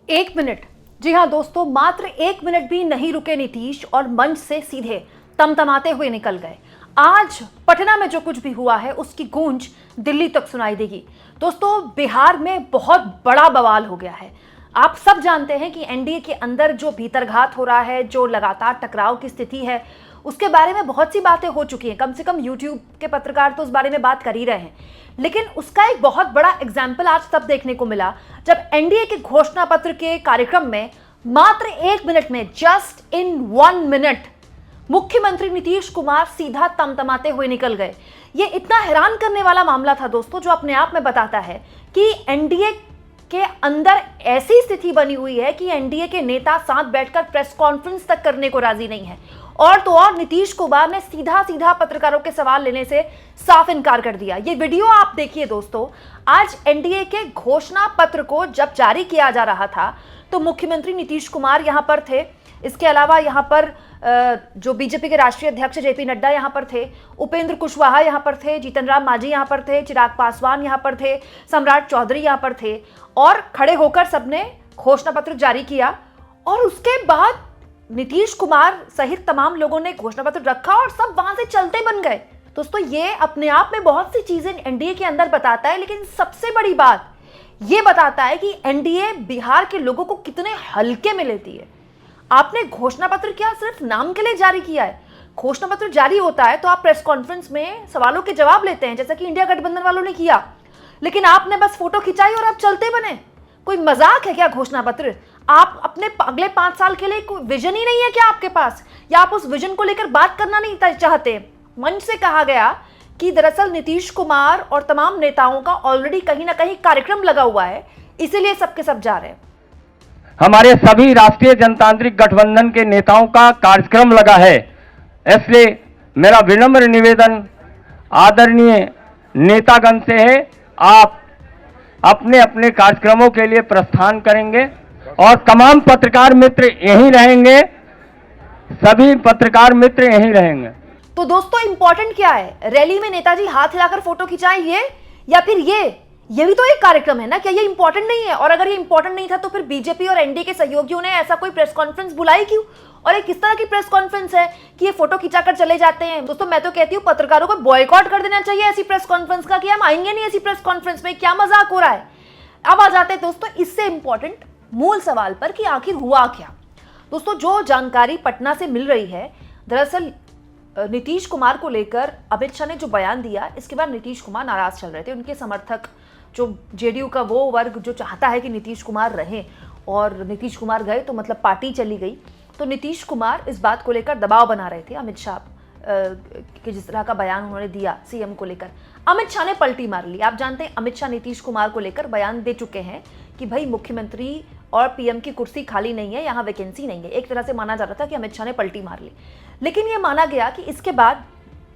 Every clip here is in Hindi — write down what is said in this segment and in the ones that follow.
एक मिनट। जी हाँ दोस्तों, मात्र एक मिनट भी नहीं रुके नीतीश और मंच से सीधे तमतमाते हुए निकल गए। आज पटना में जो कुछ भी हुआ है उसकी गूंज दिल्ली तक सुनाई देगी। दोस्तों, बिहार में बहुत बड़ा बवाल हो गया है। आप सब जानते हैं कि एनडीए के अंदर जो भीतरघात हो रहा है, जो लगातार टकराव की स्थिति है, उसके बारे में बहुत सी बातें हो चुकी हैं। कम से कम यूट्यूब के पत्रकार तो उस बारे में बात कर ही रहे हैं। लेकिन उसका एक बहुत बड़ा एग्जाम्पल आज तब देखने को मिला जब एनडीए के घोषणा पत्र के कार्यक्रम में मात्र एक मिनट में, जस्ट इन 1 मिनट, मुख्यमंत्री नीतीश कुमार सीधा तमतमाते हुए निकल गए। ये इतना हैरान करने वाला मामला था दोस्तों, जो अपने आप में बताता है कि एनडीए के अंदर ऐसी स्थिति बनी हुई है कि एनडीए के नेता साथ बैठकर प्रेस कॉन्फ्रेंस तक करने को राजी नहीं है। और तो और नीतीश कुमार ने सीधा सीधा पत्रकारों के सवाल लेने से साफ इनकार कर दिया। ये वीडियो आप देखिए दोस्तों। आज एनडीए के घोषणा पत्र को जब जारी किया जा रहा था तो मुख्यमंत्री नीतीश कुमार यहां पर थे। इसके अलावा यहां पर जो बीजेपी के राष्ट्रीय अध्यक्ष जेपी नड्डा यहां पर थे, उपेंद्र कुशवाहा यहां पर थे, जीतन राम मांझी यहां पर थे, चिराग पासवान यहां पर थे, सम्राट चौधरी यहां पर थे और खड़े होकर सबने घोषणा पत्र जारी किया। और उसके बाद नीतीश कुमार सहित तमाम लोगों ने घोषणा पत्र रखा और सब वहां से चलते बन गए। दोस्तों, ये अपने आप में बहुत सी चीजें एनडीए के अंदर बताता है, लेकिन सबसे बड़ी बात ये बताता है कि एनडीए बिहार के लोगों को कितने हल्के में लेती है। आपने घोषणा पत्र क्या सिर्फ नाम के लिए जारी किया है? घोषणा पत्र जारी होता है तो आप प्रेस कॉन्फ्रेंस में सवालों के जवाब लेते हैं, जैसा कि इंडिया गठबंधन वालों ने किया। लेकिन आपने बस फोटो खिंचाई और आप चलते बने। कोई मजाक है क्या घोषणा पत्र? आप अपने अगले 5 साल के लिए कोई विजन ही नहीं है क्या आपके पास, या आप उस विजन को लेकर बात करना नहीं चाहते? मंच से कहा गया कि दरअसल नीतीश कुमार और तमाम नेताओं का ऑलरेडी कहीं ना कहीं कार्यक्रम लगा हुआ है, इसीलिए सबके सब जा रहे हैं। हमारे सभी राष्ट्रीय जनतांत्रिक गठबंधन के नेताओं का कार्यक्रम लगा है, इसलिए मेरा विनम्र निवेदन आदरणीय नेतागण से है, आप अपने अपने कार्यक्रमों के लिए प्रस्थान करेंगे और तमाम पत्रकार मित्र यहीं रहेंगे, सभी पत्रकार मित्र यहीं रहेंगे। तो दोस्तों, इंपॉर्टेंट क्या है? रैली में नेताजी हाथ हिलाकर फोटो खिंचाएं ये, या फिर ये भी तो एक कार्यक्रम है ना? क्या ये इंपॉर्टेंट नहीं है? और अगर ये इंपॉर्टेंट नहीं था तो फिर बीजेपी और एनडीए के सहयोगियों ने ऐसा कोई प्रेस कॉन्फ्रेंस बुलाई क्यों? और ये किस तरह की प्रेस कॉन्फ्रेंस है कि ये फोटो खिंचाकर चले जाते हैं? दोस्तों, मैं तो कहती हूँ पत्रकारों को बॉयकॉट कर देना चाहिए ऐसी प्रेस कॉन्फ्रेंस का, कि हम आएंगे नहीं ऐसी प्रेस कॉन्फ्रेंस में। क्या मजाक हो रहा है? अब आ जाते हैं दोस्तों इससे इंपॉर्टेंट मूल सवाल पर कि आखिर हुआ क्या। दोस्तों, जो जानकारी पटना से मिल रही है, दरअसल नीतीश कुमार को लेकर अमित शाह ने जो बयान दिया, इसके बाद नीतीश कुमार नाराज चल रहे थे। उनके समर्थक, जो जेडीयू का वो वर्ग जो चाहता है कि नीतीश कुमार रहें, और नीतीश कुमार गए तो मतलब पार्टी चली गई, तो नीतीश कुमार इस बात को लेकर दबाव बना रहे थे अमित शाह कि जिस तरह का बयान उन्होंने दिया सीएम को लेकर। अमित शाह ने पलटी मार ली। आप जानते हैं अमित शाह नीतीश कुमार को लेकर बयान दे चुके हैं कि भाई मुख्यमंत्री और पीएम की कुर्सी खाली नहीं है, यहाँ वैकेंसी नहीं है। एक तरह से माना जा रहा था कि अमित शाह ने पलटी मार ली, लेकिन ये माना गया कि इसके बाद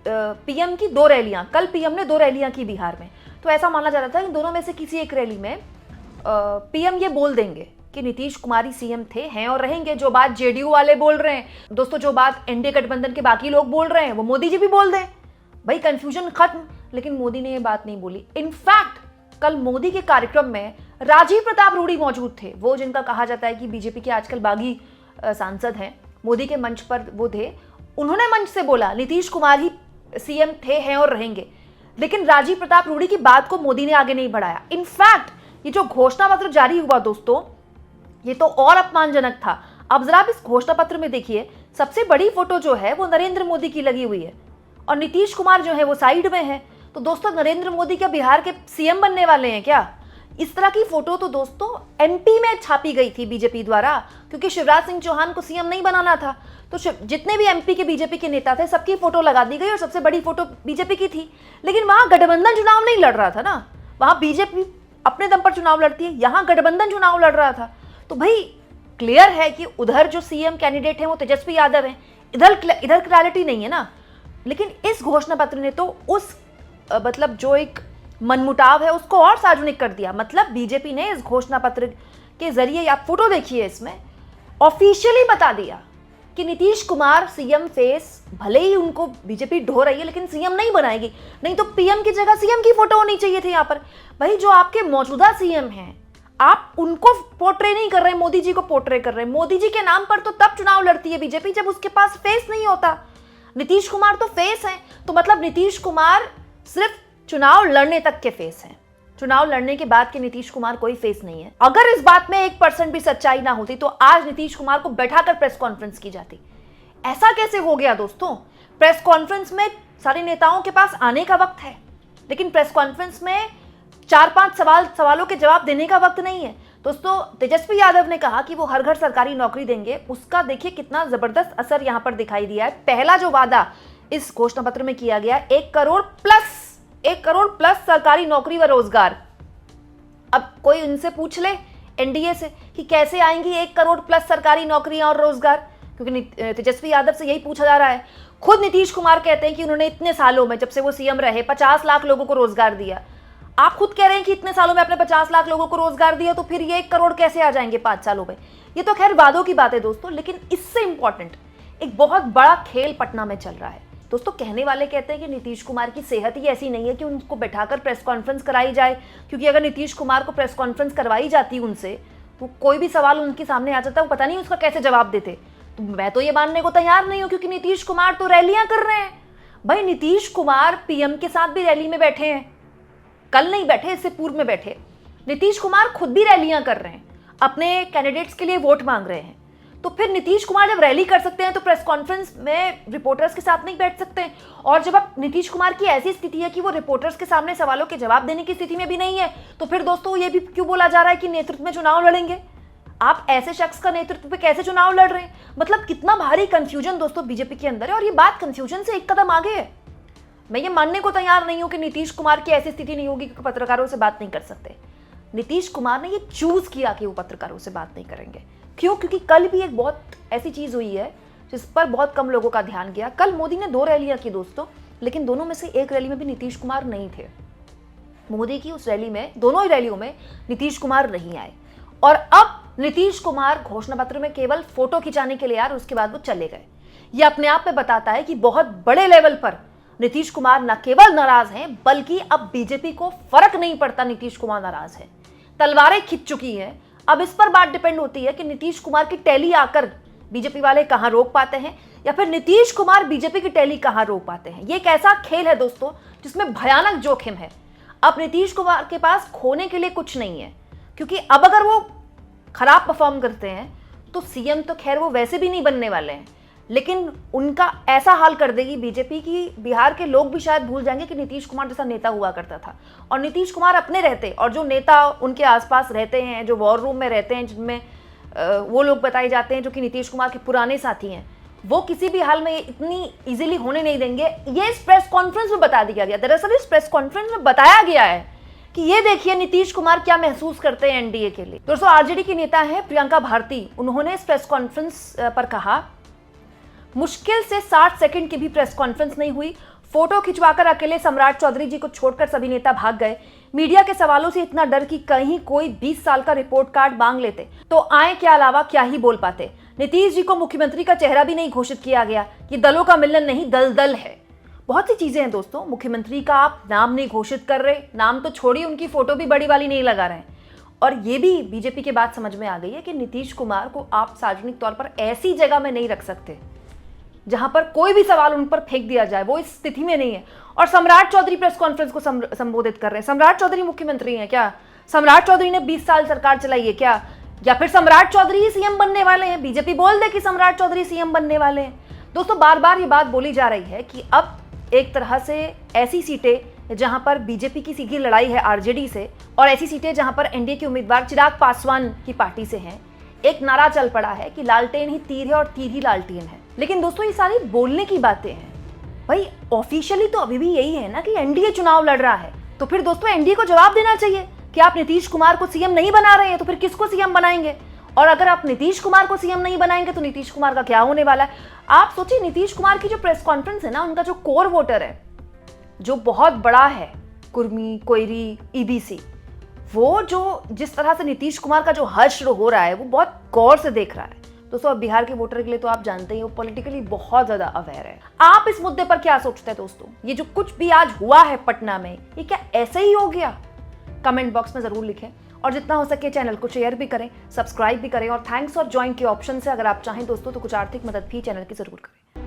पीएम की 2 रैलियां, कल पीएम ने 2 रैलियां की बिहार में, तो ऐसा माना जा रहा था कि दोनों में से किसी एक रैली में पीएम ये बोल देंगे कि नीतीश कुमार ही सीएम थे, हैं और रहेंगे। जो बात जेडीयू वाले बोल रहे हैं दोस्तों, जो बात एनडीए गठबंधन के बाकी लोग बोल रहे हैं, वो मोदी जी भी बोल दें, भाई कंफ्यूजन खत्म। लेकिन मोदी ने ये बात नहीं बोली। इनफैक्ट कल मोदी के कार्यक्रम में राजीव प्रताप रूडी मौजूद थे, वो जिनका कहा जाता है कि बीजेपी के आजकल बागी सांसद हैं। मोदी के मंच पर वो थे। उन्होंने मंच से बोला नीतीश कुमार ही सीएम थे, हैं और रहेंगे। लेकिन राजीव प्रताप रूडी की बात को मोदी ने आगे नहीं बढ़ाया। इनफैक्ट ये जो घोषणा पत्र जारी हुआ दोस्तों, ये तो और अपमानजनक था। अब जरा इस घोषणा पत्र में देखिए, सबसे बड़ी फोटो जो है वो नरेंद्र मोदी की लगी हुई है और नीतीश कुमार जो है वो साइड में है। तो दोस्तों, नरेंद्र मोदी क्या बिहार के सीएम बनने वाले हैं क्या? इस तरह की फोटो तो दोस्तों एमपी में छापी गई थी बीजेपी द्वारा, क्योंकि शिवराज सिंह चौहान को सीएम नहीं बनाना था। तो जितने भी एमपी के बीजेपी के नेता थे, सबकी फोटो लगा दी गई और सबसे बड़ी फोटो बीजेपी की थी। लेकिन वहां गठबंधन चुनाव नहीं लड़ रहा था ना, वहां बीजेपी अपने दम पर चुनाव लड़ती है, यहां गठबंधन चुनाव लड़ रहा था। तो भाई क्लियर है कि उधर जो सीएम कैंडिडेट है वो तेजस्वी यादव है, इधर क्लैरिटी नहीं है ना। लेकिन इस घोषणा पत्र ने तो उस मतलब जो एक मनमुटाव है उसको और सार्वजनिक कर दिया। मतलब बीजेपी ने इस घोषणा पत्र के जरिए, आप फोटो देखिए, इसमें ऑफिशियली बता दिया कि नीतीश कुमार सीएम फेस, भले ही उनको बीजेपी ढो रही है लेकिन सीएम नहीं बनाएगी। नहीं तो पीएम की जगह सीएम की फोटो होनी चाहिए थी यहाँ पर। भाई, जो आपके मौजूदा सीएम हैं, आप उनको पोर्ट्रे नहीं कर रहे, मोदी जी को पोर्ट्रे कर रहे हैं। मोदी जी के नाम पर तो तब चुनाव लड़ती है बीजेपी जब उसके पास फेस नहीं होता। नीतीश कुमार तो फेस है, तो मतलब नीतीश कुमार सिर्फ चुनाव लड़ने तक के फेस हैं। चुनाव लड़ने के बाद के नीतीश कुमार कोई फेस नहीं है। अगर इस बात में 1% भी सच्चाई ना होती तो आज नीतीश कुमार को बैठाकर प्रेस कॉन्फ्रेंस की जाती। ऐसा कैसे हो गया दोस्तों? प्रेस कॉन्फ्रेंस में सारे नेताओं के पास आने का वक्त है, लेकिन प्रेस कॉन्फ्रेंस में 4-5 सवालों के जवाब देने का वक्त नहीं है। दोस्तों, तेजस्वी यादव ने कहा कि वो हर घर सरकारी नौकरी देंगे, उसका देखिए कितना जबरदस्त असर यहां पर दिखाई दिया है। पहला जो वादा इस घोषणा पत्र में किया गया, 1 करोड़ प्लस सरकारी नौकरी व रोजगार। अब कोई उनसे पूछ ले एनडीए से कि कैसे आएंगी 1 करोड़ प्लस सरकारी नौकरियां और रोजगार, क्योंकि तेजस्वी यादव से यही पूछा जा रहा है। खुद नीतीश कुमार कहते हैं कि उन्होंने इतने सालों में, जब से वो सीएम रहे, 50 लाख लोगों को रोजगार दिया। आप खुद कह रहे हैं कि इतने सालों में आपने 50 लाख लोगों को रोजगार दिया, तो फिर ये 1 करोड़ कैसे आ जाएंगे 5 सालों में? ये तो खैर वादों की बात है दोस्तों, लेकिन इससे इंपॉर्टेंट एक बहुत बड़ा खेल पटना में चल रहा है। दोस्तों, कहने वाले कहते हैं कि नीतीश कुमार की सेहत ही ऐसी नहीं है कि उनको बैठाकर प्रेस कॉन्फ्रेंस कराई जाए, क्योंकि अगर नीतीश कुमार को प्रेस कॉन्फ्रेंस करवाई जाती उनसे तो कोई भी सवाल उनके सामने आ जाता, वो पता नहीं उसका कैसे जवाब देते। तो मैं तो ये मानने को तैयार नहीं हूं, क्योंकि नीतीश कुमार तो रैलियां कर रहे हैं। भाई, नीतीश कुमार पीएम के साथ भी रैली में बैठे हैं, कल नहीं बैठे, इससे पूर्व में बैठे। नीतीश कुमार खुद भी रैलियां कर रहे हैं, अपने कैंडिडेट्स के लिए वोट मांग रहे हैं। तो फिर नीतीश कुमार जब रैली कर सकते हैं तो प्रेस कॉन्फ्रेंस में रिपोर्टर्स के साथ नहीं बैठ सकते? और जब अब नीतीश कुमार की ऐसी स्थिति है कि वो रिपोर्टर्स के सामने सवालों के जवाब देने की स्थिति में भी नहीं है, तो फिर दोस्तों ये भी क्यों बोला जा रहा है कि नेतृत्व में चुनाव लड़ेंगे? आप ऐसे शख्स का नेतृत्व पे कैसे चुनाव लड़ रहे हैं? मतलब कितना भारी कंफ्यूजन दोस्तों बीजेपी के अंदर है, और ये बात कंफ्यूजन से एक कदम आगे है। मैं ये मानने को तैयार नहीं हूं कि नीतीश कुमार की ऐसी स्थिति नहीं होगी कि पत्रकारों से बात नहीं कर सकते। नीतीश कुमार ने ये चूज किया कि वो पत्रकारों से बात नहीं करेंगे। क्यों? क्योंकि कल भी एक बहुत ऐसी चीज हुई है जिस पर बहुत कम लोगों का ध्यान गया। कल मोदी ने 2 रैलियां की दोस्तों, लेकिन दोनों में से एक रैली में भी नीतीश कुमार नहीं थे। मोदी की उस रैली में, दोनों ही रैलियों में नीतीश कुमार नहीं आए, और अब नीतीश कुमार घोषणा पत्र में केवल फोटो खिंचाने के लिए आए और उसके बाद वो चले गए। ये अपने आप में बताता है कि बहुत बड़े लेवल पर नीतीश कुमार न केवल नाराज हैं, बल्कि अब बीजेपी को फर्क नहीं पड़ता नीतीश कुमार नाराज है। तलवारें खिंच चुकी हैं। अब इस पर बात डिपेंड होती है कि नीतीश कुमार की टैली आकर बीजेपी वाले कहां रोक पाते हैं, या फिर नीतीश कुमार बीजेपी की टैली कहां रोक पाते हैं। ये एक ऐसा खेल है दोस्तों जिसमें भयानक जोखिम है। अब नीतीश कुमार के पास खोने के लिए कुछ नहीं है, क्योंकि अब अगर वो खराब परफॉर्म करते हैं तो सीएम तो खैर वो वैसे भी नहीं बनने वाले हैं, लेकिन उनका ऐसा हाल कर देगी बीजेपी की बिहार के लोग भी शायद भूल जाएंगे कि नीतीश कुमार जैसा नेता हुआ करता था। और नीतीश कुमार अपने रहते, और जो नेता उनके आसपास रहते हैं, जो वॉर रूम में रहते हैं, जिनमें वो लोग बताए जाते हैं जो कि नीतीश कुमार के पुराने साथी हैं, वो किसी भी हाल में इतनी इजीली होने नहीं देंगे। ये इस प्रेस कॉन्फ्रेंस में बता दिया गया। दरअसल इस प्रेस कॉन्फ्रेंस में बताया गया है कि ये देखिए नीतीश कुमार क्या महसूस करते हैं एनडीए के लिए। दोस्तों, आरजेडी की नेता है प्रियंका भारती, उन्होंने इस प्रेस कॉन्फ्रेंस पर कहा, मुश्किल से 60 सेकंड की भी प्रेस कॉन्फ्रेंस नहीं हुई। फोटो खिंचवाकर अकेले सम्राट चौधरी जी को छोड़कर सभी नेता भाग गए। मीडिया के सवालों से इतना डर कि कहीं कोई 20 साल का रिपोर्ट कार्ड मांग लेते तो आए के अलावा क्या ही बोल पाते। नीतीश जी को मुख्यमंत्री का चेहरा भी नहीं घोषित किया गया। ये दलों का मिलन नहीं, दल है। बहुत सी चीजें हैं दोस्तों। मुख्यमंत्री का आप नाम नहीं घोषित कर रहे, नाम तो छोड़िए, उनकी फोटो भी बड़ी वाली नहीं लगा रहे हैं। और ये भी बीजेपी के बात समझ में आ गई है कि नीतीश कुमार को आप सार्वजनिक तौर पर ऐसी जगह में नहीं रख सकते जहां पर कोई भी सवाल उन पर फेंक दिया जाए। वो इस स्थिति में नहीं है। और सम्राट चौधरी प्रेस कॉन्फ्रेंस को संबोधित कर रहे हैं। सम्राट चौधरी मुख्यमंत्री हैं क्या? सम्राट चौधरी ने 20 साल सरकार चलाई है क्या? या फिर सम्राट चौधरी ही सीएम बनने वाले हैं? बीजेपी बोल दे कि सम्राट चौधरी सीएम बनने वाले हैं। दोस्तों, बार बार ये बात बोली जा रही है कि अब एक तरह से ऐसी सीटें जहां पर बीजेपी की सीधी लड़ाई है आरजेडी से, और ऐसी सीटें जहां पर एनडीए के उम्मीदवार चिराग पासवान की पार्टी से हैं, एक नारा चल पड़ा है कि लालटेन ही तीर है और तीर ही लालटेन है। लेकिन दोस्तों, ये सारी बोलने की बातें हैं। भाई, ऑफिशियली तो अभी भी यही है ना कि एनडीए चुनाव लड़ रहा है। तो फिर दोस्तों एनडीए को जवाब देना चाहिए कि आप नीतीश कुमार को सीएम नहीं बना रहे हैं, तो फिर किसको सीएम बनाएंगे? और अगर आप नीतीश कुमार को सीएम नहीं बनाएंगे तो नीतीश कुमार का क्या होने वाला है? आप सोचिए, नीतीश कुमार की जो प्रेस कॉन्फ्रेंस है ना, उनका जो कोर वोटर है, जो बहुत बड़ा है, कुर्मी, कोयरी, ईबीसी, वो जो जिस तरह से नीतीश कुमार का जो हश्र हो रहा है वो बहुत गौर से देख रहा है। दोस्तों, अब बिहार के वोटर के लिए तो आप जानते हैं वो पॉलिटिकली बहुत ज्यादा अवेयर है। आप इस मुद्दे पर क्या सोचते हैं दोस्तों? ये जो कुछ भी आज हुआ है पटना में, ये क्या ऐसे ही हो गया? कमेंट बॉक्स में जरूर लिखें। और जितना हो सके चैनल को शेयर भी करें, सब्सक्राइब भी करें और थैंक्स और ज्वाइन के ऑप्शन से अगर आप चाहें दोस्तों तो कुछ आर्थिक मदद भी चैनल की जरूर करें।